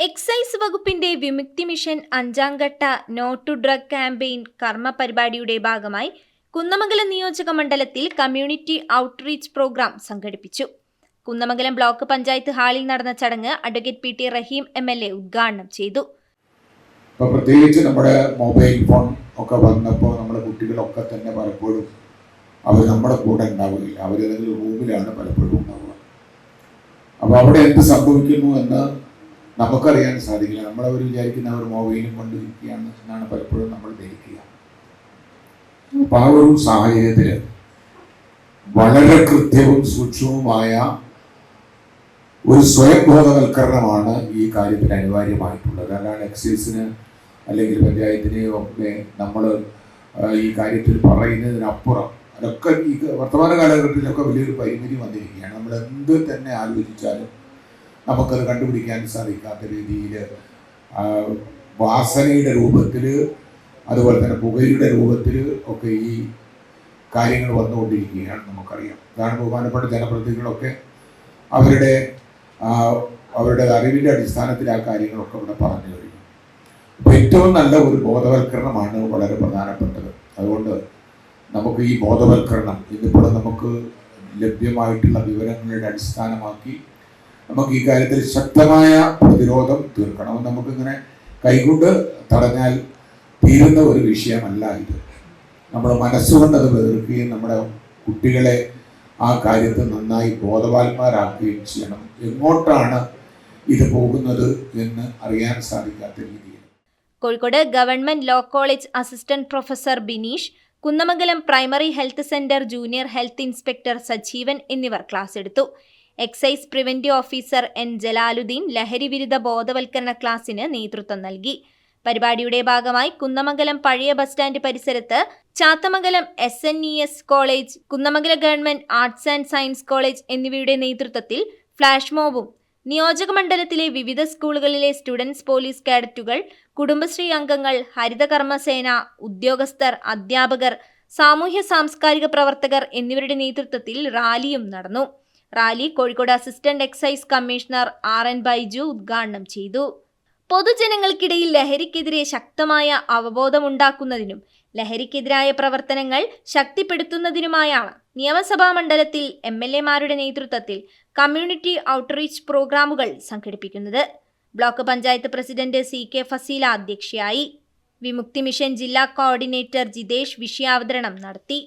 Excise വകുപ്പിന്റെ വിമുക്തി mission 5ാം ഘട്ട no to drug campaign കർമ്മ പരിപാടിയുടെ ഭാഗമായി കുന്നമംഗലം നിയോജക മണ്ഡലത്തിൽ കമ്മ്യൂണിറ്റി ഔട്ട്റീച്ച് പ്രോഗ്രാം സംഘടിപ്പിച്ചു. കുന്നമംഗലം ബ്ലോക്ക് പഞ്ചായത്ത് ഹാളിൽ നടന്ന ചടങ്ങ് അഡ്വക്കേറ്റ് പി ടി റഹീം MLA ഉദ്ഘാടനം ചെയ്തു. പ്രത്യേകിച്ച് നമ്മുടെ മൊബൈൽ ഫോൺ ഒക്കെ വന്നപ്പോൾ നമ്മുടെ കുട്ടികളൊക്കെ തന്നെ പലപ്പോഴും അവർ നമ്മുടെ കൂടെ ഉണ്ടാവുകയില്ല. അവരേതെങ്കിലും റൂമിലാണ് പലപ്പോഴും ഉണ്ടാവുക. അപ്പോൾ അവിടെ എന്ത് സംഭവിക്കുന്നു എന്ന് നമുക്കറിയാൻ സാധിക്കില്ല. നമ്മളവർ വിചാരിക്കുന്ന അവർ മൊബൈലും കൊണ്ട് ഇരിക്കുകയാണ് എന്നാണ് പലപ്പോഴും നമ്മൾ ധരിക്കുക. അപ്പോൾ ആ ഒരു സാഹചര്യത്തിൽ വളരെ കൃത്യവും സൂക്ഷ്മവുമായ ഒരു സ്വയം ബോധവൽക്കരണമാണ് ഈ കാര്യത്തിന് അനിവാര്യമായിട്ടുള്ളത്. കാരണം എക്സൈസിന് അല്ലെങ്കിൽ പഞ്ചായത്തിനെയോ ഒക്കെ നമ്മൾ ഈ കാര്യത്തിൽ പറയുന്നതിനപ്പുറം അതൊക്കെ ഈ വർത്തമാന കാലഘട്ടത്തിലൊക്കെ വലിയൊരു പരിമിതി വന്നിരിക്കുകയാണ്. നമ്മൾ എന്ത് തന്നെ ആലോചിച്ചാലും നമുക്കത് കണ്ടുപിടിക്കാൻ സാധിക്കാത്ത രീതിയിൽ വാസനയുടെ രൂപത്തിൽ അതുപോലെ തന്നെ പുകയുടെ രൂപത്തിൽ ഒക്കെ ഈ കാര്യങ്ങൾ വന്നുകൊണ്ടിരിക്കുകയാണ്. നമുക്കറിയാം. അതാണ് ബഹുമാനപ്പെട്ട ജനപ്രതിനിധികളൊക്കെ അവരുടെ അറിവിൻ്റെ അടിസ്ഥാനത്തിൽ ആ കാര്യങ്ങളൊക്കെ ഇവിടെ പറഞ്ഞു കഴിഞ്ഞു. അപ്പോൾ ഏറ്റവും നല്ല ഒരു ബോധവൽക്കരണമാണ് വളരെ പ്രധാനപ്പെട്ടത്. അതുകൊണ്ട് നമുക്ക് ഈ ബോധവൽക്കരണം ഇന്നിപ്പോൾ നമുക്ക് ലഭ്യമായിട്ടുള്ള വിവരങ്ങളുടെ അടിസ്ഥാനമാക്കി നമുക്ക് ഈ കാര്യത്തിൽ ശക്തമായ പ്രതിരോധം തീർക്കണം. നമുക്കിങ്ങനെ കൈകൊണ്ട് തടഞ്ഞാൽ തീരുന്ന ഒരു വിഷയമല്ല ഇത്. നമ്മുടെ മനസ്സുകൊണ്ട് അത് എതിർക്കുകയും നമ്മുടെ കുട്ടികളെ ആ കാര്യത്തിൽ നന്നായി ബോധവാന്മാരാക്കുകയും ചെയ്യണം. എങ്ങോട്ടാണ് ഇത് പോകുന്നത് എന്ന് അറിയാൻ സാധിക്കാത്ത രീതിയിൽ. Kozhikode government law college assistant professor Bineesh, Kunnamangalam primary health centre junior health inspector Sajeevan എന്നിവർ ക്ലാസ് എടുത്തു. Excise preventive officer N Jalaluddin ലഹരി വിരുദ്ധ ബോധവൽക്കരണ ക്ലാസിന് നേതൃത്വം നൽകി. പരിപാടിയുടെ ഭാഗമായി കുന്നമംഗലം പഴയ ബസ് സ്റ്റാൻഡ് പരിസരത്ത് Chathamangalam SNES college, Kunnamangalam government arts and science college എന്നിവയുടെ നേതൃത്വത്തിൽ ഫ്ലാഷ് മോബും നിയോജക മണ്ഡലത്തിലെ വിവിധ സ്കൂളുകളിലെ സ്റ്റുഡൻസ് പോലീസ് കേഡറ്റുകൾ, കുടുംബശ്രീ അംഗങ്ങൾ, ഹരിതകർമ്മസേന ഉദ്യോഗസ്ഥർ, അധ്യാപകർ, സാമൂഹ്യ സാംസ്കാരിക പ്രവർത്തകർ എന്നിവരുടെ നേതൃത്വത്തിൽ റാലിയും നടന്നു. Rally Kozhikode assistant excise commissioner RN Baiju ഉദ്ഘാടനം ചെയ്തു. പൊതുജനങ്ങൾക്കിടയിൽ ലഹരിക്കെതിരെ ശക്തമായ അവബോധമുണ്ടാക്കുന്നതിനും ലഹരിക്കെതിരായ പ്രവർത്തനങ്ങൾ ശക്തിപ്പെടുത്തുന്നതിനുമായാണ് നിയമസഭാ മണ്ഡലത്തിൽ MLA-മാരുടെ നേതൃത്വത്തിൽ കമ്മ്യൂണിറ്റി ഔട്ട്റീച്ച് പ്രോഗ്രാമുകൾ സംഘടിപ്പിക്കുന്നത്. Block panchayat president CK Faseela അധ്യക്ഷയായി. വിമുക്തി മിഷൻ ജില്ലാ കോർഡിനേറ്റർ ജിതേഷ് വിഷയാവതരണം നടത്തി.